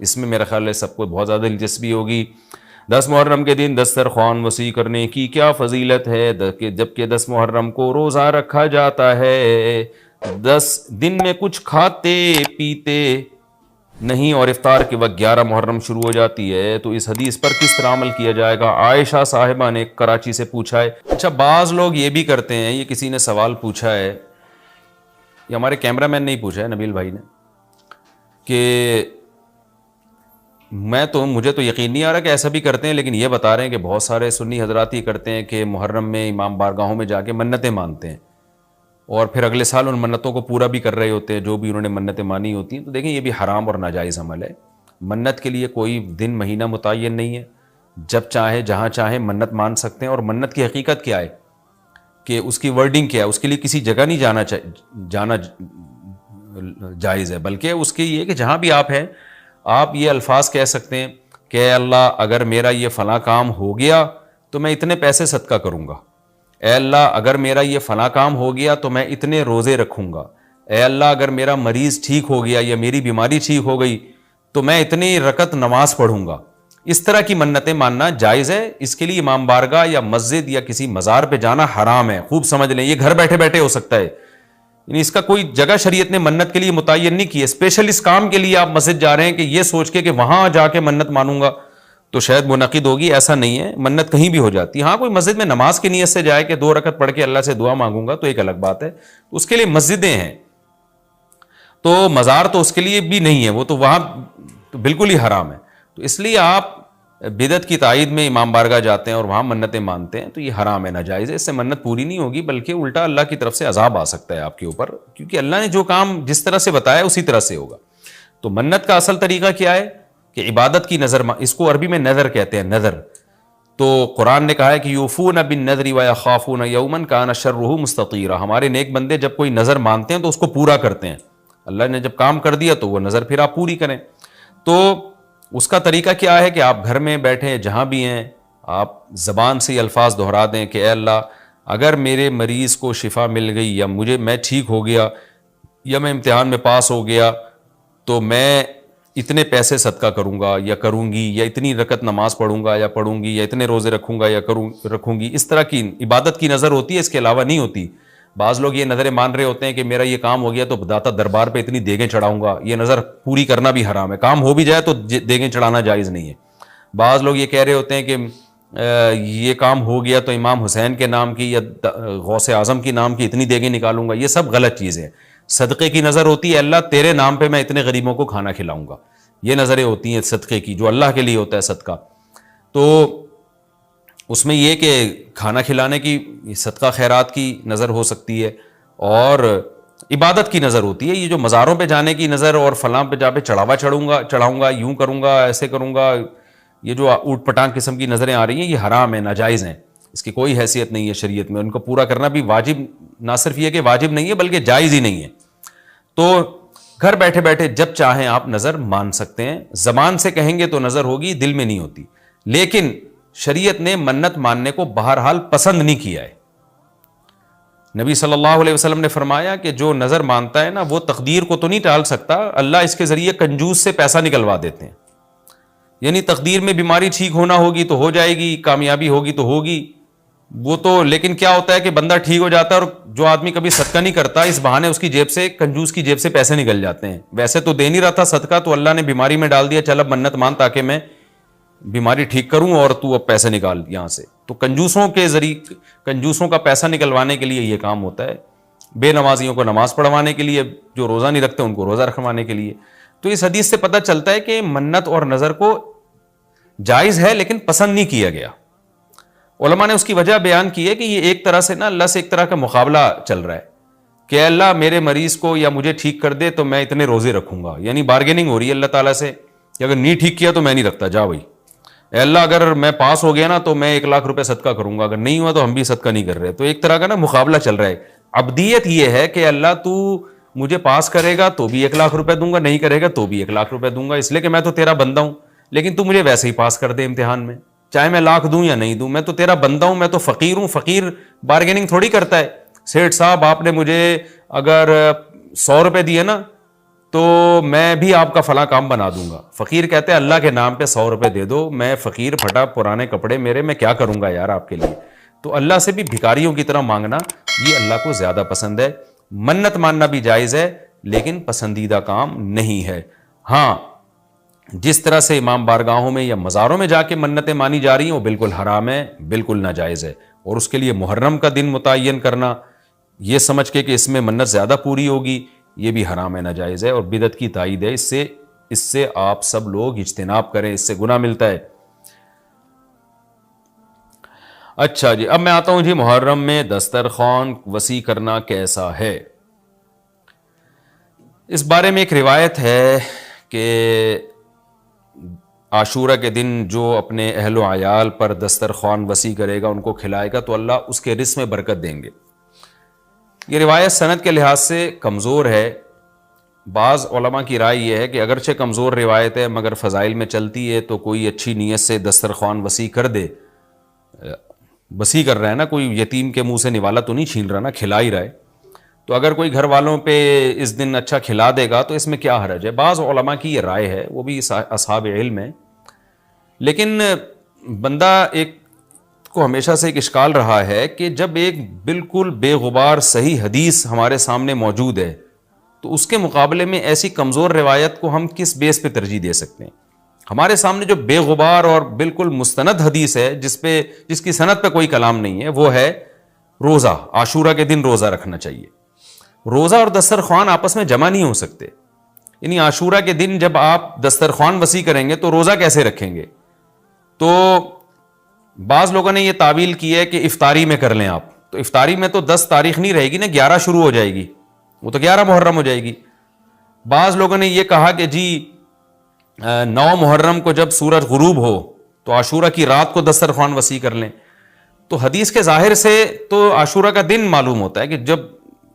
اس میں میرا خیال ہے سب کو بہت زیادہ دلچسپی ہوگی۔ 10 محرم کے دن دسترخوان وسیع کرنے کی کیا فضیلت ہے، جبکہ 10 محرم کو روزہ رکھا جاتا ہے، 10 دن میں کچھ کھاتے پیتے نہیں اور افطار کے وقت 11 محرم شروع ہو جاتی ہے، تو اس حدیث پر کس طرح عمل کیا جائے گا؟ عائشہ صاحبہ نے کراچی سے پوچھا ہے۔ اچھا، بعض لوگ یہ بھی کرتے ہیں، یہ کسی نے سوال پوچھا ہے، یہ ہمارے کیمرہ مین نے ہی پوچھا ہے، نبیل بھائی نے، کہ مجھے تو یقین نہیں آ رہا کہ ایسا بھی کرتے ہیں، لیکن یہ بتا رہے ہیں کہ بہت سارے سنی حضرات یہ کرتے ہیں کہ محرم میں امام بارگاہوں میں جا کے منتیں مانتے ہیں اور پھر اگلے سال ان منتوں کو پورا بھی کر رہے ہوتے ہیں جو بھی انہوں نے منتیں مانی ہوتی ہیں۔ تو دیکھیں، یہ بھی حرام اور ناجائز عمل ہے۔ منت کے لیے کوئی دن مہینہ متعین نہیں ہے، جب چاہے جہاں چاہے منت مان سکتے ہیں۔ اور منت کی حقیقت کیا ہے کہ اس کی ورڈنگ کیا ہے، اس کے لیے کسی جگہ نہیں جانا جائز ہے، بلکہ اس کے یہ کہ جہاں بھی آپ ہیں آپ یہ الفاظ کہہ سکتے ہیں کہ اے اللہ اگر میرا یہ فلاں کام ہو گیا تو میں اتنے پیسے صدقہ کروں گا، اے اللہ اگر میرا یہ فلاں کام ہو گیا تو میں اتنے روزے رکھوں گا، اے اللہ اگر میرا مریض ٹھیک ہو گیا یا میری بیماری ٹھیک ہو گئی تو میں اتنی رکعت نماز پڑھوں گا۔ اس طرح کی منتیں ماننا جائز ہے، اس کے لیے امام بارگاہ یا مسجد یا کسی مزار پہ جانا حرام ہے۔ خوب سمجھ لیں، یہ گھر بیٹھے بیٹھے ہو سکتا ہے، یعنی اس کا کوئی جگہ شریعت نے منت کے لیے متعین نہیں کی ہے۔ اسپیشل اس کام کے لیے آپ مسجد جا رہے ہیں کہ یہ سوچ کے کہ وہاں جا کے منت مانوں گا تو شاید منعقد ہوگی، ایسا نہیں ہے، منت کہیں بھی ہو جاتی ہے۔ ہاں، کوئی مسجد میں نماز کی نیت سے جائے کہ 2 رکعت پڑھ کے اللہ سے دعا مانگوں گا تو ایک الگ بات ہے، اس کے لیے مسجدیں ہیں، تو مزار تو اس کے لیے بھی نہیں ہے، وہ تو وہاں تو بالکل ہی حرام ہے۔ تو اس لیے آپ بدعت کی تائید میں امام بارگاہ جاتے ہیں اور وہاں منتیں مانتے ہیں تو یہ حرام ہے، ناجائز ہے، اس سے منت پوری نہیں ہوگی بلکہ الٹا اللہ کی طرف سے عذاب آ سکتا ہے آپ کے اوپر، کیونکہ اللہ نے جو کام جس طرح سے بتایا اسی طرح سے ہوگا۔ تو منت کا اصل طریقہ کیا ہے کہ عبادت کی نظر، اس کو عربی میں نظر کہتے ہیں، نظر۔ تو قرآن نے کہا ہے کہ یوفون بالنذر ویخافون یوما کان شرہ مستطیرا، ہمارے نیک بندے جب کوئی نظر مانتے ہیں تو اس کو پورا کرتے ہیں، اللہ نے جب کام کر دیا تو وہ نظر پھر آپ پوری کریں۔ تو اس کا طریقہ کیا ہے کہ آپ گھر میں بیٹھیں، جہاں بھی ہیں، آپ زبان سے یہ الفاظ دہرا دیں کہ اے اللہ اگر میرے مریض کو شفا مل گئی یا میں ٹھیک ہو گیا یا میں امتحان میں پاس ہو گیا تو میں اتنے پیسے صدقہ کروں گا یا کروں گی، یا اتنی رکعت نماز پڑھوں گا یا پڑھوں گی، یا اتنے روزے رکھوں گا یا رکھوں گی۔ اس طرح کی عبادت کی نظر ہوتی ہے، اس کے علاوہ نہیں ہوتی۔ بعض لوگ یہ نظریں مان رہے ہوتے ہیں کہ میرا یہ کام ہو گیا تو داتا دربار پہ اتنی دیگیں چڑھاؤں گا، یہ نظر پوری کرنا بھی حرام ہے، کام ہو بھی جائے تو دیگیں چڑھانا جائز نہیں ہے۔ بعض لوگ یہ کہہ رہے ہوتے ہیں کہ یہ کام ہو گیا تو امام حسین کے نام کی یا غوث اعظم کی نام کی اتنی دیگیں نکالوں گا، یہ سب غلط چیزیں ہیں۔ صدقے کی نظر ہوتی ہے اللہ تیرے نام پہ میں اتنے غریبوں کو کھانا کھلاؤں گا، یہ نظریں ہوتی ہیں صدقے کی، جو اللہ کے لیے ہوتا ہے صدقہ۔ تو اس میں یہ کہ کھانا کھلانے کی، صدقہ خیرات کی نظر ہو سکتی ہے، اور عبادت کی نظر ہوتی ہے۔ یہ جو مزاروں پہ جانے کی نظر اور فلاں پہ جا پہ چڑھاؤں گا، یوں کروں گا، ایسے کروں گا، یہ جو اوٹ پٹانگ قسم کی نظریں آ رہی ہیں یہ حرام ہیں، ناجائز ہیں، اس کی کوئی حیثیت نہیں ہے شریعت میں، ان کو پورا کرنا بھی واجب، نہ صرف یہ کہ واجب نہیں ہے بلکہ جائز ہی نہیں ہے۔ تو گھر بیٹھے بیٹھے جب چاہیں آپ نظر مان سکتے ہیں، زبان سے کہیں گے تو نظر ہوگی، دل میں نہیں ہوتی۔ لیکن شریعت نے منت ماننے کو بہرحال پسند نہیں کیا ہے۔ نبی صلی اللہ علیہ وسلم نے فرمایا کہ جو نظر مانتا ہے نا وہ تقدیر کو تو نہیں ٹال سکتا، اللہ اس کے ذریعے کنجوس سے پیسہ نکلوا دیتے ہیں۔ یعنی تقدیر میں بیماری ٹھیک ہونا ہوگی تو ہو جائے گی، کامیابی ہوگی تو ہوگی، وہ تو، لیکن کیا ہوتا ہے کہ بندہ ٹھیک ہو جاتا ہے اور جو آدمی کبھی صدقہ نہیں کرتا اس بہانے اس کی جیب سے، کنجوس کی جیب سے پیسے نکل جاتے ہیں، ویسے تو دے نہیں رہا تھا صدقہ تو اللہ نے بیماری میں ڈال دیا، چل اب منت مان تاکہ میں بیماری ٹھیک کروں اور تو اب پیسے نکال یہاں سے۔ تو کنجوسوں کے ذریعے، کنجوسوں کا پیسہ نکلوانے کے لیے یہ کام ہوتا ہے، بے نمازیوں کو نماز پڑھوانے کے لیے، جو روزہ نہیں رکھتے ان کو روزہ رکھوانے کے لیے۔ تو اس حدیث سے پتہ چلتا ہے کہ منت اور نظر کو جائز ہے لیکن پسند نہیں کیا گیا۔ علماء نے اس کی وجہ بیان کی ہے کہ یہ ایک طرح سے نا اللہ سے ایک طرح کا مقابلہ چل رہا ہے کہ اے اللہ میرے مریض کو یا مجھے ٹھیک کر دے تو میں اتنے روزے رکھوں گا، یعنی بارگیننگ ہو رہی ہے اللہ تعالیٰ سے کہ اگر نہیں ٹھیک کیا تو میں نہیں رکھتا، جا بھائی، اے اللہ اگر میں پاس ہو گیا نا تو میں 1,00,000 روپے صدقہ کروں گا، اگر نہیں ہوا تو ہم بھی صدقہ نہیں کر رہے۔ تو ایک طرح کا نا مقابلہ چل رہا ہے۔ عبدیت یہ ہے کہ اللہ تو مجھے پاس کرے گا تو بھی 1,00,000 روپے دوں گا، نہیں کرے گا تو بھی 1,00,000 روپے دوں گا، اس لیے کہ میں تو تیرا بندہ ہوں، لیکن تو مجھے ویسے ہی پاس کر دے امتحان میں، چاہے میں 1,00,000 دوں یا نہیں دوں، میں تو تیرا بندہ ہوں، میں تو فقیر ہوں۔ فقیر بارگیننگ تھوڑی کرتا ہے، سیٹھ صاحب آپ نے مجھے اگر 100 روپے دیے نا تو میں بھی آپ کا فلاں کام بنا دوں گا. فقیر کہتے ہیں اللہ کے نام پہ 100 روپے دے دو, میں فقیر پھٹا, پرانے کپڑے میرے, میں کیا کروں گا یار آپ کے لیے. تو اللہ سے بھی بھکاریوں کی طرح مانگنا یہ اللہ کو زیادہ پسند ہے. منت ماننا بھی جائز ہے لیکن پسندیدہ کام نہیں ہے. ہاں جس طرح سے امام بارگاہوں میں یا مزاروں میں جا کے منتیں مانی جا رہی ہیں وہ بالکل حرام ہے, بالکل ناجائز ہے. اور اس کے لیے محرم کا دن متعین کرنا یہ سمجھ کے کہ اس میں منت زیادہ پوری ہوگی, یہ بھی حرام ہے, ناجائز ہے اور بدعت کی تائید ہے. اس سے آپ سب لوگ اجتناب کریں, اس سے گناہ ملتا ہے. اچھا جی, اب میں آتا ہوں جی محرم میں دسترخوان وسیع کرنا کیسا ہے. اس بارے میں ایک روایت ہے کہ عاشورہ کے دن جو اپنے اہل و عیال پر دسترخوان وسیع کرے گا, ان کو کھلائے گا, تو اللہ اس کے رزق میں برکت دیں گے. یہ روایت سند کے لحاظ سے کمزور ہے. بعض علماء کی رائے یہ ہے کہ اگرچہ کمزور روایت ہے مگر فضائل میں چلتی ہے, تو کوئی اچھی نیت سے دسترخوان وسیع کر دے, وسیع کر رہا ہے نا, کوئی یتیم کے منہ سے نوالا تو نہیں چھین رہا نا, کھلا ہی رہا ہے, تو اگر کوئی گھر والوں پہ اس دن اچھا کھلا دے گا تو اس میں کیا حرج ہے. بعض علماء کی یہ رائے ہے, وہ بھی اصحاب علم ہے. لیکن بندہ ایک کو ہمیشہ سے ایک اشکال رہا ہے کہ جب ایک بالکل بے غبار صحیح حدیث ہمارے سامنے موجود ہے تو اس کے مقابلے میں ایسی کمزور روایت کو ہم کس بیس پہ ترجیح دے سکتے ہیں. ہمارے سامنے جو بے غبار اور بالکل مستند حدیث ہے جس کی سند پہ کوئی کلام نہیں ہے, وہ ہے روزہ. عاشورہ کے دن روزہ رکھنا چاہیے. روزہ اور دسترخوان آپس میں جمع نہیں ہو سکتے. یعنی عاشورہ کے دن جب آپ دسترخوان وسیع کریں گے تو روزہ کیسے رکھیں گے. تو بعض لوگوں نے یہ تعویل کی ہے کہ افطاری میں کر لیں آپ, تو افطاری میں تو 10 تاریخ نہیں رہے گی نا, 11 شروع ہو جائے گی, وہ تو 11 محرم ہو جائے گی. بعض لوگوں نے یہ کہا کہ جی 9 محرم کو جب سورج غروب ہو تو عاشورہ کی رات کو دسترخوان وسیع کر لیں. تو حدیث کے ظاہر سے تو عاشورہ کا دن معلوم ہوتا ہے کہ جب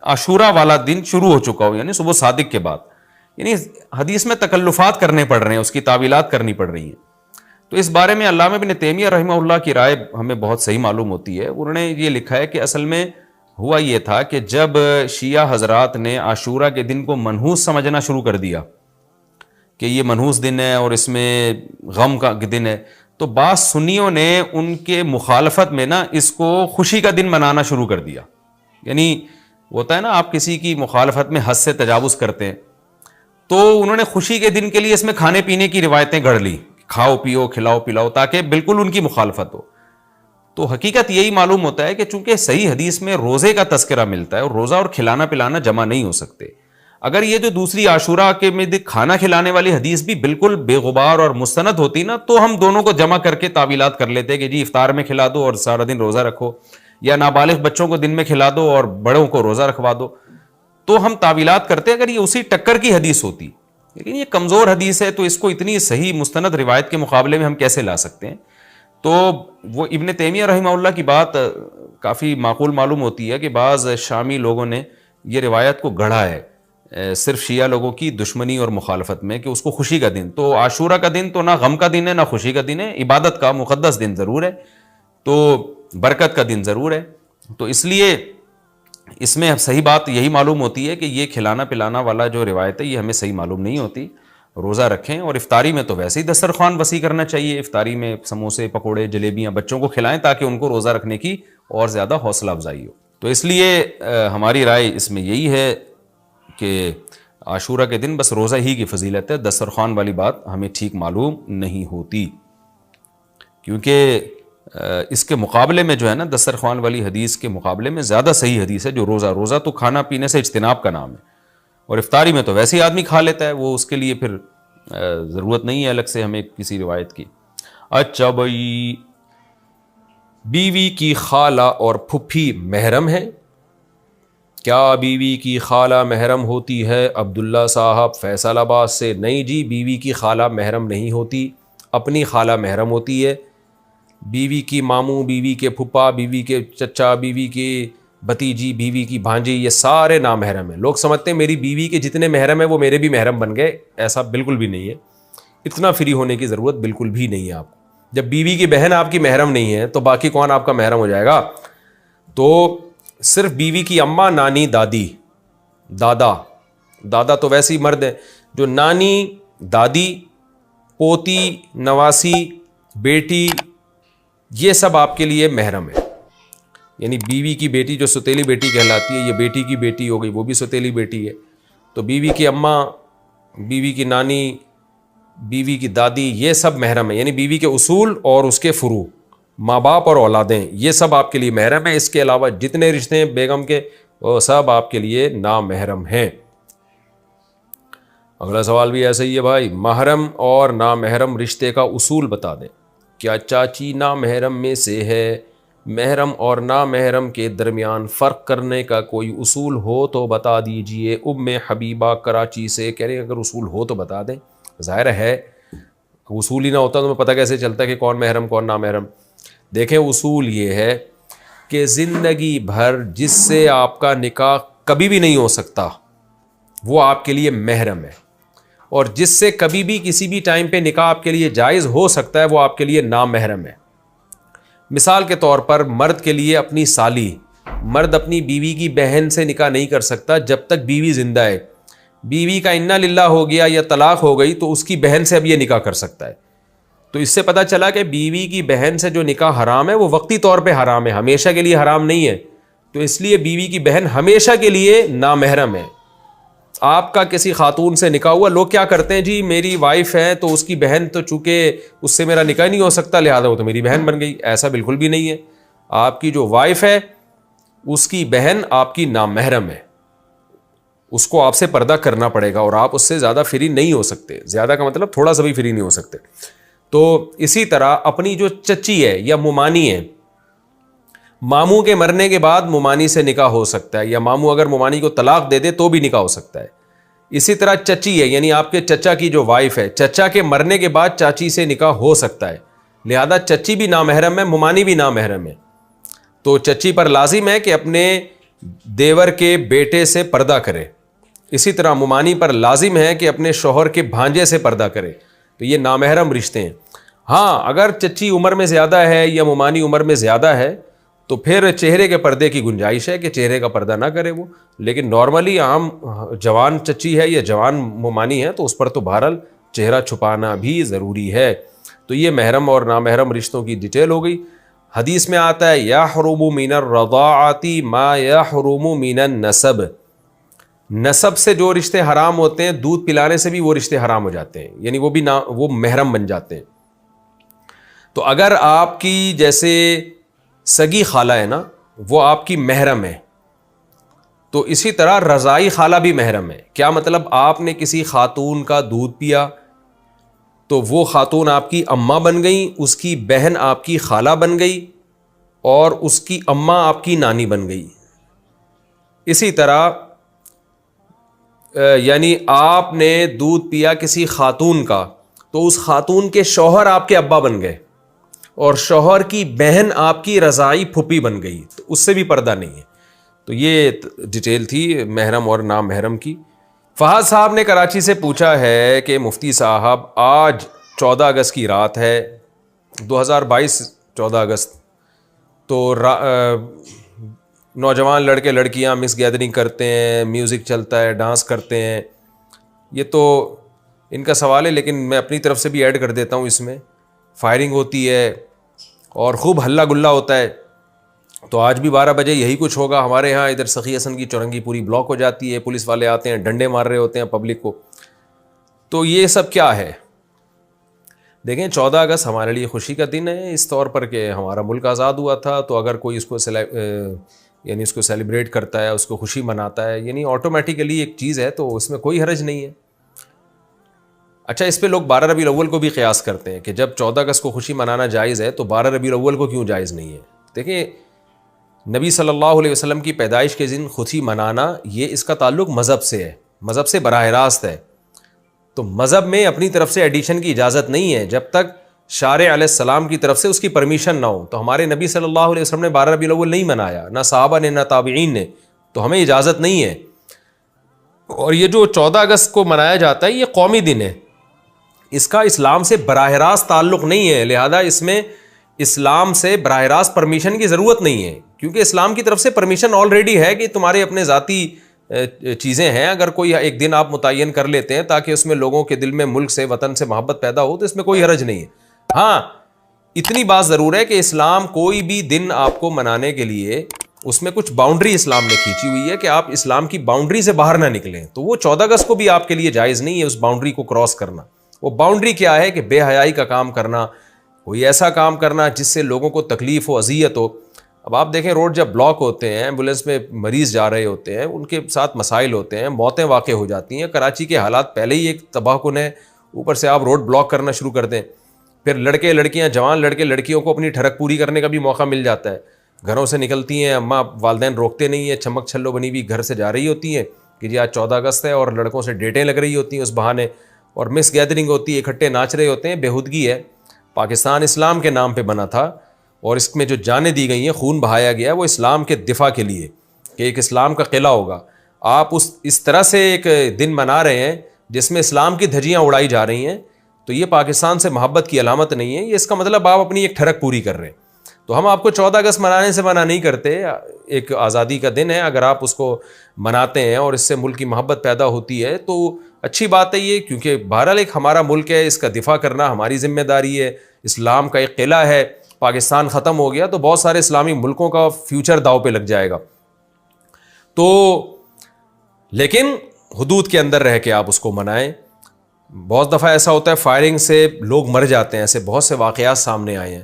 عاشورہ والا دن شروع ہو چکا ہو, یعنی صبح صادق کے بعد. یعنی حدیث میں تکلفات کرنے پڑ رہے ہیں, اس کی تعویلات کرنی پڑ رہی ہیں. تو اس بارے میں علامہ ابن تیمیہ رحمہ اللہ کی رائے ہمیں بہت صحیح معلوم ہوتی ہے. انہوں نے یہ لکھا ہے کہ اصل میں ہوا یہ تھا کہ جب شیعہ حضرات نے عاشورہ کے دن کو منحوس سمجھنا شروع کر دیا کہ یہ منحوس دن ہے اور اس میں غم کا دن ہے, تو بعض سنیوں نے ان کے مخالفت میں نا اس کو خوشی کا دن منانا شروع کر دیا. یعنی ہوتا ہے نا, آپ کسی کی مخالفت میں حد سے تجاوز کرتے ہیں, تو انہوں نے خوشی کے دن کے لیے اس میں کھانے پینے کی روایتیں گڑھ لی, کھاؤ پیو کھلاؤ پلاؤ, تاکہ بالکل ان کی مخالفت ہو. تو حقیقت یہی معلوم ہوتا ہے کہ چونکہ صحیح حدیث میں روزے کا تذکرہ ملتا ہے اور روزہ اور کھلانا پلانا جمع نہیں ہو سکتے. اگر یہ جو دوسری عاشورہ کے میں کھانا کھلانے والی حدیث بھی بالکل بے غبار اور مستند ہوتی نا, تو ہم دونوں کو جمع کر کے تعویلات کر لیتے کہ جی افطار میں کھلا دو اور سارا دن روزہ رکھو, یا نابالغ بچوں کو دن میں کھلا دو اور بڑوں کو روزہ رکھوا دو. تو ہم تعویلات کرتے اگر یہ اسی ٹکر کی حدیث ہوتی. لیکن یہ کمزور حدیث ہے, تو اس کو اتنی صحیح مستند روایت کے مقابلے میں ہم کیسے لا سکتے ہیں. تو وہ ابن تیمیہ رحمہ اللہ کی بات کافی معقول معلوم ہوتی ہے کہ بعض شامی لوگوں نے یہ روایت کو گڑھا ہے صرف شیعہ لوگوں کی دشمنی اور مخالفت میں, کہ اس کو خوشی کا دن, تو عاشورہ کا دن تو نہ غم کا دن ہے نہ خوشی کا دن ہے, عبادت کا مقدس دن ضرور ہے, تو برکت کا دن ضرور ہے. تو اس لیے اس میں صحیح بات یہی معلوم ہوتی ہے کہ یہ کھلانا پلانا والا جو روایت ہے یہ ہمیں صحیح معلوم نہیں ہوتی. روزہ رکھیں, اور افطاری میں تو ویسے ہی دسترخوان وسیع کرنا چاہیے. افطاری میں سموسے پکوڑے جلیبیاں بچوں کو کھلائیں تاکہ ان کو روزہ رکھنے کی اور زیادہ حوصلہ افزائی ہو. تو اس لیے ہماری رائے اس میں یہی ہے کہ عاشورہ کے دن بس روزہ ہی کی فضیلت ہے, دسترخوان والی بات ہمیں ٹھیک معلوم نہیں ہوتی, کیونکہ اس کے مقابلے میں جو ہے نا دسترخوان والی حدیث کے مقابلے میں زیادہ صحیح حدیث ہے جو روزہ تو کھانا پینے سے اجتناب کا نام ہے, اور افطاری میں تو ویسے ہی آدمی کھا لیتا ہے, وہ اس کے لیے پھر ضرورت نہیں ہے الگ سے ہمیں کسی روایت کی. اچھا بھائی, بیوی کی خالہ اور پھپھی محرم ہے؟ کیا بیوی کی خالہ محرم ہوتی ہے؟ عبداللہ صاحب فیصل آباد سے. نہیں جی, بیوی کی خالہ محرم نہیں ہوتی, اپنی خالہ محرم ہوتی ہے. بیوی کی ماموں, بیوی کے پھپھا, بیوی کے چچا, بیوی کی بھتیجی, بیوی کی بھانجی, یہ سارے نامحرم ہیں. لوگ سمجھتے ہیں میری بیوی کے جتنے محرم ہیں وہ میرے بھی محرم بن گئے. ایسا بالکل بھی نہیں ہے, اتنا فری ہونے کی ضرورت بالکل بھی نہیں ہے آپ کو. جب بیوی کی بہن آپ کی محرم نہیں ہے تو باقی کون آپ کا محرم ہو جائے گا؟ تو صرف بیوی کی اماں, نانی, دادی, دادا, دادا تو ویسے ہی مرد ہیں. جو نانی، دادی، پوتی، نواسی، بیٹی، یہ سب آپ کے لیے محرم ہے. یعنی بیوی کی بیٹی جو سوتیلی بیٹی کہلاتی ہے، یہ بیٹی کی بیٹی ہو گئی، وہ بھی سوتیلی بیٹی ہے. تو بیوی کی اماں، بیوی کی نانی، بیوی کی دادی، یہ سب محرم ہے. یعنی بیوی کے اصول اور اس کے فروع، ماں باپ اور اولادیں، یہ سب آپ کے لیے محرم ہیں. اس کے علاوہ جتنے رشتے ہیں بیگم کے، وہ سب آپ کے لیے نامحرم ہیں. اگلا سوال بھی ایسا ہی ہے بھائی، محرم اور نامحرم رشتے کا اصول بتا دیں. کیا چاچی نامحرم میں سے ہے؟ محرم اور نامحرم کے درمیان فرق کرنے کا کوئی اصول ہو تو بتا دیجئے. ام حبیبہ کراچی سے کہہ رہے ہیں اگر اصول ہو تو بتا دیں. ظاہر ہے اصول ہی نہ ہوتا تو پتہ کیسے چلتا کہ کون محرم کون نامحرم. دیکھیں اصول یہ ہے کہ زندگی بھر جس سے آپ کا نکاح کبھی بھی نہیں ہو سکتا وہ آپ کے لیے محرم ہے، اور جس سے کبھی بھی کسی بھی ٹائم پہ نکاح آپ کے لیے جائز ہو سکتا ہے وہ آپ کے لیے نامحرم ہے. مثال کے طور پر مرد کے لیے اپنی سالی، مرد اپنی بیوی کی بہن سے نکاح نہیں کر سکتا جب تک بیوی زندہ ہے. بیوی کا انا للہ ہو گیا یا طلاق ہو گئی تو اس کی بہن سے اب یہ نکاح کر سکتا ہے. تو اس سے پتہ چلا کہ بیوی کی بہن سے جو نکاح حرام ہے وہ وقتی طور پہ حرام ہے، ہمیشہ کے لیے حرام نہیں ہے. تو اس لیے بیوی کی بہن ہمیشہ کے لیے نامحرم ہے. آپ کا کسی خاتون سے نکاح ہوا، لوگ کیا کرتے ہیں جی میری وائف ہے تو اس کی بہن تو چونکہ اس سے میرا نکاح نہیں ہو سکتا لہٰذا وہ تو میری بہن بن گئی. ایسا بالکل بھی نہیں ہے. آپ کی جو وائف ہے اس کی بہن آپ کی نامحرم ہے، اس کو آپ سے پردہ کرنا پڑے گا اور آپ اس سے زیادہ فری نہیں ہو سکتے. زیادہ کا مطلب تھوڑا سا بھی فری نہیں ہو سکتے. تو اسی طرح اپنی جو چچی ہے یا ممانی ہے، ماموں کے مرنے کے بعد ممانی سے نکاح ہو سکتا ہے، یا ماموں اگر ممانی کو طلاق دے دے تو بھی نکاح ہو سکتا ہے. اسی طرح چچی ہے، یعنی آپ کے چچا کی جو وائف ہے، چچا کے مرنے کے بعد چاچی سے نکاح ہو سکتا ہے. لہذا چچی بھی نامحرم ہے، ممانی بھی نامحرم ہے. تو چچی پر لازم ہے کہ اپنے دیور کے بیٹے سے پردہ کرے. اسی طرح ممانی پر لازم ہے کہ اپنے شوہر کے بھانجے سے پردہ کرے. تو یہ نامحرم رشتے ہیں. ہاں اگر چچی عمر میں زیادہ ہے یا ممانی عمر میں زیادہ ہے تو پھر چہرے کے پردے کی گنجائش ہے کہ چہرے کا پردہ نہ کرے وہ. لیکن نارملی عام جوان چچی ہے یا جوان ممانی ہے تو اس پر تو بہرحال چہرہ چھپانا بھی ضروری ہے. تو یہ محرم اور نامحرم رشتوں کی ڈیٹیل ہو گئی. حدیث میں آتا ہے یحرم من الرضاعۃ ما یحرم من النسب. نسب سے جو رشتے حرام ہوتے ہیں دودھ پلانے سے بھی وہ رشتے حرام ہو جاتے ہیں، یعنی وہ بھی وہ محرم بن جاتے ہیں. تو اگر آپ کی جیسے سگی خالہ ہے نا وہ آپ کی محرم ہے، تو اسی طرح رضائی خالہ بھی محرم ہے. کیا مطلب؟ آپ نے کسی خاتون کا دودھ پیا تو وہ خاتون آپ کی اماں بن گئی، اس کی بہن آپ کی خالہ بن گئی اور اس کی اماں آپ کی نانی بن گئی. اسی طرح یعنی آپ نے دودھ پیا کسی خاتون کا تو اس خاتون کے شوہر آپ کے ابا بن گئے اور شوہر کی بہن آپ کی رضائی پھپھی بن گئی، تو اس سے بھی پردہ نہیں ہے. تو یہ ڈیٹیل تھی محرم اور نامحرم کی. فہد صاحب نے کراچی سے پوچھا ہے کہ مفتی صاحب آج 14 اگست کی رات ہے، 2022 14 اگست، تو نوجوان لڑکے لڑکیاں مکس گیدرنگ کرتے ہیں، میوزک چلتا ہے، ڈانس کرتے ہیں. یہ تو ان کا سوال ہے لیکن میں اپنی طرف سے بھی ایڈ کر دیتا ہوں. اس میں فائرنگ ہوتی ہے اور خوب ہلہ گلہ ہوتا ہے. تو آج بھی 12 بجے یہی کچھ ہوگا ہمارے ہاں. ادھر سخی حسن کی چورنگی پوری بلاک ہو جاتی ہے، پولیس والے آتے ہیں ڈنڈے مار رہے ہوتے ہیں پبلک کو. تو یہ سب کیا ہے؟ دیکھیں 14 اگست ہمارے لیے خوشی کا دن ہے اس طور پر کہ ہمارا ملک آزاد ہوا تھا. تو اگر کوئی اس کو سیلیبریٹ کرتا ہے، اس کو خوشی مناتا ہے، یعنی آٹومیٹیکلی ایک چیز ہے تو اس میں کوئی حرج نہیں ہے. اچھا اس پہ لوگ 12 ربیع الاول کو بھی قیاس کرتے ہیں کہ جب 14 اگست کو خوشی منانا جائز ہے تو 12 ربیع الاول کو کیوں جائز نہیں ہے. دیکھیں نبی صلی اللہ علیہ وسلم کی پیدائش کے دن خوشی منانا یہ اس کا تعلق مذہب سے ہے، مذہب سے براہ راست ہے. تو مذہب میں اپنی طرف سے ایڈیشن کی اجازت نہیں ہے جب تک شارع علیہ السلام کی طرف سے اس کی پرمیشن نہ ہو. تو ہمارے نبی صلی اللہ علیہ وسلم نے 12 ربیع الاول نہیں منایا، نہ صحابہ نے نہ تابعین نے، تو ہمیں اجازت نہیں ہے. اور یہ جو 14 اگست کو منایا جاتا ہے یہ قومی دن ہے، اس کا اسلام سے براہ راست تعلق نہیں ہے. لہذا اس میں اسلام سے براہ راست پرمیشن کی ضرورت نہیں ہے، کیونکہ اسلام کی طرف سے پرمیشن آلریڈی ہے کہ تمہارے اپنے ذاتی چیزیں ہیں. اگر کوئی ایک دن آپ متعین کر لیتے ہیں تاکہ اس میں لوگوں کے دل میں ملک سے وطن سے محبت پیدا ہو تو اس میں کوئی حرج نہیں ہے. ہاں اتنی بات ضرور ہے کہ اسلام کوئی بھی دن آپ کو منانے کے لیے اس میں کچھ باؤنڈری اسلام نے کھینچی ہوئی ہے کہ آپ اسلام کی باؤنڈری سے باہر نہ نکلیں. تو وہ 14 اگست کو بھی آپ کے لیے جائز نہیں ہے اس باؤنڈری کو کراس کرنا. وہ باؤنڈری کیا ہے کہ بے حیائی کا کام کرنا, کوئی ایسا کام کرنا جس سے لوگوں کو تکلیف ہو, اذیت ہو. اب آپ دیکھیں روڈ جب بلاک ہوتے ہیں, ایمبولینس میں مریض جا رہے ہوتے ہیں, ان کے ساتھ مسائل ہوتے ہیں, موتیں واقع ہو جاتی ہیں. کراچی کے حالات پہلے ہی ایک تباہ کن ہے, اوپر سے آپ روڈ بلاک کرنا شروع کر دیں. پھر لڑکے لڑکیاں, جوان لڑکے لڑکیوں کو اپنی ٹھڑک پوری کرنے کا بھی موقع مل جاتا ہے. گھروں سے نکلتی ہیں, اماں والدین روکتے نہیں ہیں, چمک چھلو بنی ہوئی گھر سے جا رہی ہوتی ہیں کہ جی آج 14 اگست ہے, اور لڑکوں سے ڈیٹیں لگ رہی ہوتی ہیں اس بہانے, اور مس گیدرنگ ہوتی ہے, اکٹھے ناچ رہے ہوتے ہیں. بےہودگی ہے. پاکستان اسلام کے نام پہ بنا تھا, اور اس میں جو جانیں دی گئی ہیں, خون بہایا گیا ہے, وہ اسلام کے دفاع کے لیے کہ ایک اسلام کا قلعہ ہوگا. آپ اس طرح سے ایک دن منا رہے ہیں جس میں اسلام کی دھجیاں اڑائی جا رہی ہیں, تو یہ پاکستان سے محبت کی علامت نہیں ہے. یہ اس کا مطلب آپ اپنی ایک ٹھڑک پوری کر رہے ہیں. تو ہم آپ کو 14 اگست منانے سے منع نہیں کرتے. ایک آزادی کا دن ہے, اگر آپ اس کو مناتے ہیں اور اس سے ملک کی محبت پیدا ہوتی ہے تو اچھی بات ہے یہ, کیونکہ بہرحال ایک ہمارا ملک ہے, اس کا دفاع کرنا ہماری ذمہ داری ہے. اسلام کا ایک قلعہ ہے. پاکستان ختم ہو گیا تو بہت سارے اسلامی ملکوں کا فیوچر داؤ پہ لگ جائے گا. تو لیکن حدود کے اندر رہ کے آپ اس کو منائیں. بہت دفعہ ایسا ہوتا ہے فائرنگ سے لوگ مر جاتے ہیں, ایسے بہت سے واقعات سامنے آئے ہیں.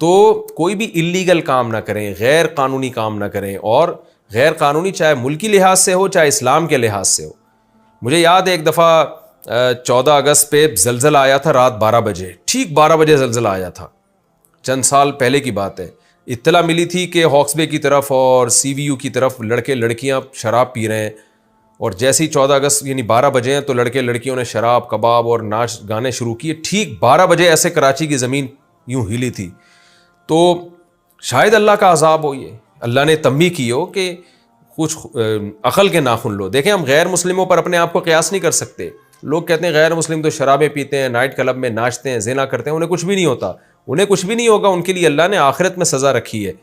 تو کوئی بھی اللیگل کام نہ کریں, غیر قانونی کام نہ کریں, اور غیر قانونی چاہے ملکی لحاظ سے ہو چاہے اسلام کے لحاظ سے ہو. مجھے یاد ہے ایک دفعہ 14 اگست پہ زلزلہ آیا تھا رات 12 بجے, ٹھیک 12 بجے زلزلہ آیا تھا, چند سال پہلے کی بات ہے. اطلاع ملی تھی کہ ہاکس بے کی طرف اور سی وی یو کی طرف لڑکے لڑکیاں شراب پی رہے ہیں, اور جیسے ہی 14 اگست یعنی 12 بجے ہیں تو لڑکے لڑکیوں نے شراب کباب اور ناچ گانے شروع کیے. ٹھیک 12 بجے ایسے کراچی کی زمین یوں ہلی تھی. تو شاید اللہ کا عذاب ہو, یہ اللہ نے تنبیہ کی ہو کہ کچھ عقل کے ناخن لو. دیکھیں ہم غیر مسلموں پر اپنے آپ کو قیاس نہیں کر سکتے. لوگ کہتے ہیں غیر مسلم تو شرابیں پیتے ہیں, نائٹ کلب میں ناچتے ہیں, زنا کرتے ہیں, انہیں کچھ بھی نہیں ہوتا. انہیں کچھ بھی نہیں ہوگا, ان کے لیے اللہ نے آخرت میں سزا رکھی ہے.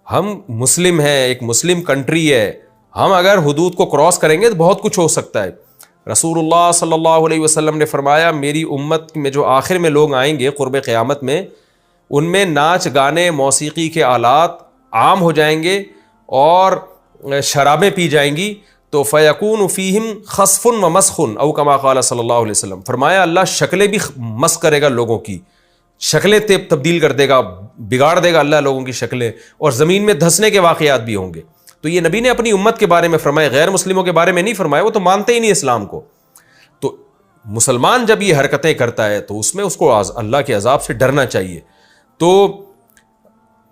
ہم مسلم ہیں, ایک مسلم کنٹری ہے, ہم اگر حدود کو کراس کریں گے تو بہت کچھ ہو سکتا ہے. رسول اللہ صلی اللہ علیہ وسلم نے فرمایا میری امت میں جو آخر میں لوگ آئیں گے قرب قیامت میں, ان میں ناچ گانے موسیقی کے آلات عام ہو جائیں گے اور شرابیں پی جائیں گی. تو فیکون فیہم خسف و مسخ او کما قال صلی اللہ علیہ وسلم. فرمایا اللہ شکلیں بھی مسخ کرے گا, لوگوں کی شکلیں تبدیل کر دے گا, بگاڑ دے گا اللہ لوگوں کی شکلیں, اور زمین میں دھنسنے کے واقعات بھی ہوں گے. تو یہ نبی نے اپنی امت کے بارے میں فرمایا, غیر مسلموں کے بارے میں نہیں فرمایا, وہ تو مانتے ہی نہیں اسلام کو. تو مسلمان جب یہ حرکتیں کرتا ہے تو اس میں اس کو اللہ کے عذاب سے ڈرنا چاہیے. تو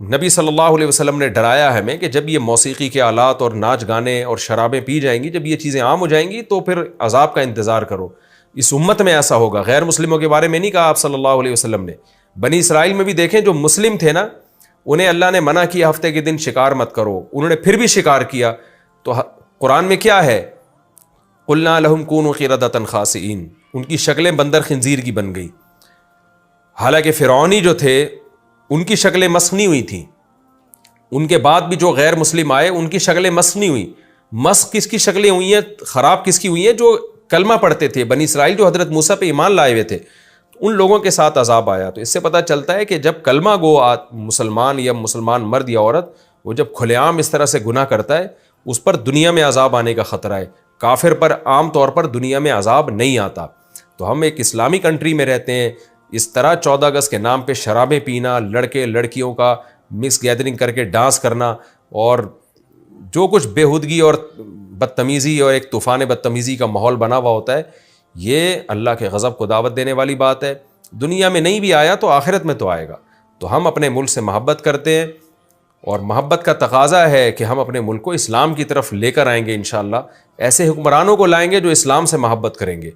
نبی صلی اللہ علیہ وسلم نے ڈرایا ہمیں کہ جب یہ موسیقی کے آلات اور ناچ گانے اور شرابیں پی جائیں گی, جب یہ چیزیں عام ہو جائیں گی تو پھر عذاب کا انتظار کرو. اس امت میں ایسا ہوگا. غیر مسلموں کے بارے میں نہیں کہا آپ صلی اللہ علیہ وسلم نے. بنی اسرائیل میں بھی دیکھیں جو مسلم تھے نا, انہیں اللہ نے منع کیا ہفتے کے دن شکار مت کرو, انہوں نے پھر بھی شکار کیا. تو قرآن میں کیا ہے, قلنا لہم کونوا قردۃ خاسئین, ان کی شکلیں بندر خنزیر کی بن گئی. حالانکہ فرعونی جو تھے ان کی شکلیں مسخ نہیں ہوئی تھیں, ان کے بعد بھی جو غیر مسلم آئے ان کی شکلیں مسخ نہیں ہوئی. مسخ کس کی شکلیں ہوئی ہیں, خراب کس کی ہوئی ہیں, جو کلمہ پڑھتے تھے. بنی اسرائیل جو حضرت موسیٰ پہ ایمان لائے ہوئے تھے, ان لوگوں کے ساتھ عذاب آیا. تو اس سے پتہ چلتا ہے کہ جب کلمہ گو مسلمان یا مسلمان مرد یا عورت وہ جب کھلے عام اس طرح سے گناہ کرتا ہے, اس پر دنیا میں عذاب آنے کا خطرہ ہے. کافر پر عام طور پر دنیا میں عذاب نہیں آتا. تو ہم ایک اسلامی کنٹری میں رہتے ہیں, اس طرح 14 اگست کے نام پہ شرابیں پینا, لڑکے لڑکیوں کا مکس گیدرنگ کر کے ڈانس کرنا, اور جو کچھ بےہودگی اور بدتمیزی اور ایک طوفان بدتمیزی کا ماحول بنا ہوا ہوتا ہے, یہ اللہ کے غضب کو دعوت دینے والی بات ہے. دنیا میں نہیں بھی آیا تو آخرت میں تو آئے گا. تو ہم اپنے ملک سے محبت کرتے ہیں, اور محبت کا تقاضا ہے کہ ہم اپنے ملک کو اسلام کی طرف لے کر آئیں گے انشاءاللہ. ایسے حکمرانوں کو لائیں گے جو اسلام سے محبت کریں گے.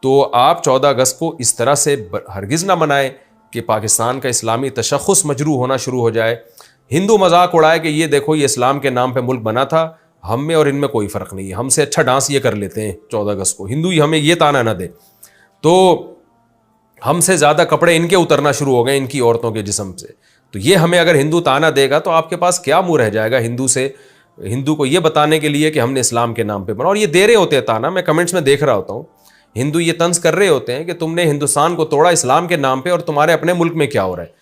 تو آپ 14 اگست کو اس طرح سے ہرگز نہ منائیں کہ پاکستان کا اسلامی تشخص مجروح ہونا شروع ہو جائے. ہندو مذاق اڑائے کہ یہ دیکھو یہ اسلام کے نام پہ ملک بنا تھا, ہم میں اور ان میں کوئی فرق نہیں ہے, ہم سے اچھا ڈانس یہ کر لیتے ہیں 14 اگست کو, ہندو ہمیں یہ تانا نہ دے. تو ہم سے زیادہ کپڑے ان کے اترنا شروع ہو گئے ان کی عورتوں کے جسم سے. تو یہ ہمیں اگر ہندو تانا دے گا تو آپ کے پاس کیا منہ رہ جائے گا ہندو سے ہندو کو یہ بتانے کے لیے کہ ہم نے اسلام کے نام پہ بنا, اور یہ دے رہے ہوتے ہیں تانا, میں کمنٹس میں دیکھ رہا ہوتا ہوں, ہندو یہ طنز کر رہے ہوتے ہیں کہ تم نے ہندوستان کو توڑا اسلام کے نام پہ اور تمہارے اپنے ملک میں کیا ہو رہا ہے.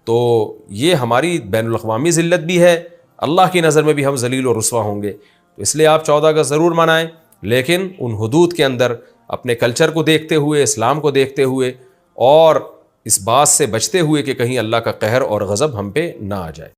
تو یہ ہماری بین الاقوامی ذلت بھی ہے, اللہ کی نظر میں بھی ہم ذلیل و رسوا ہوں گے. تو اس لیے آپ 14 اگست ضرور منائیں, لیکن ان حدود کے اندر اپنے کلچر کو دیکھتے ہوئے, اسلام کو دیکھتے ہوئے, اور اس بات سے بچتے ہوئے کہ کہیں اللہ کا قہر اور غضب ہم پہ نہ آ جائے.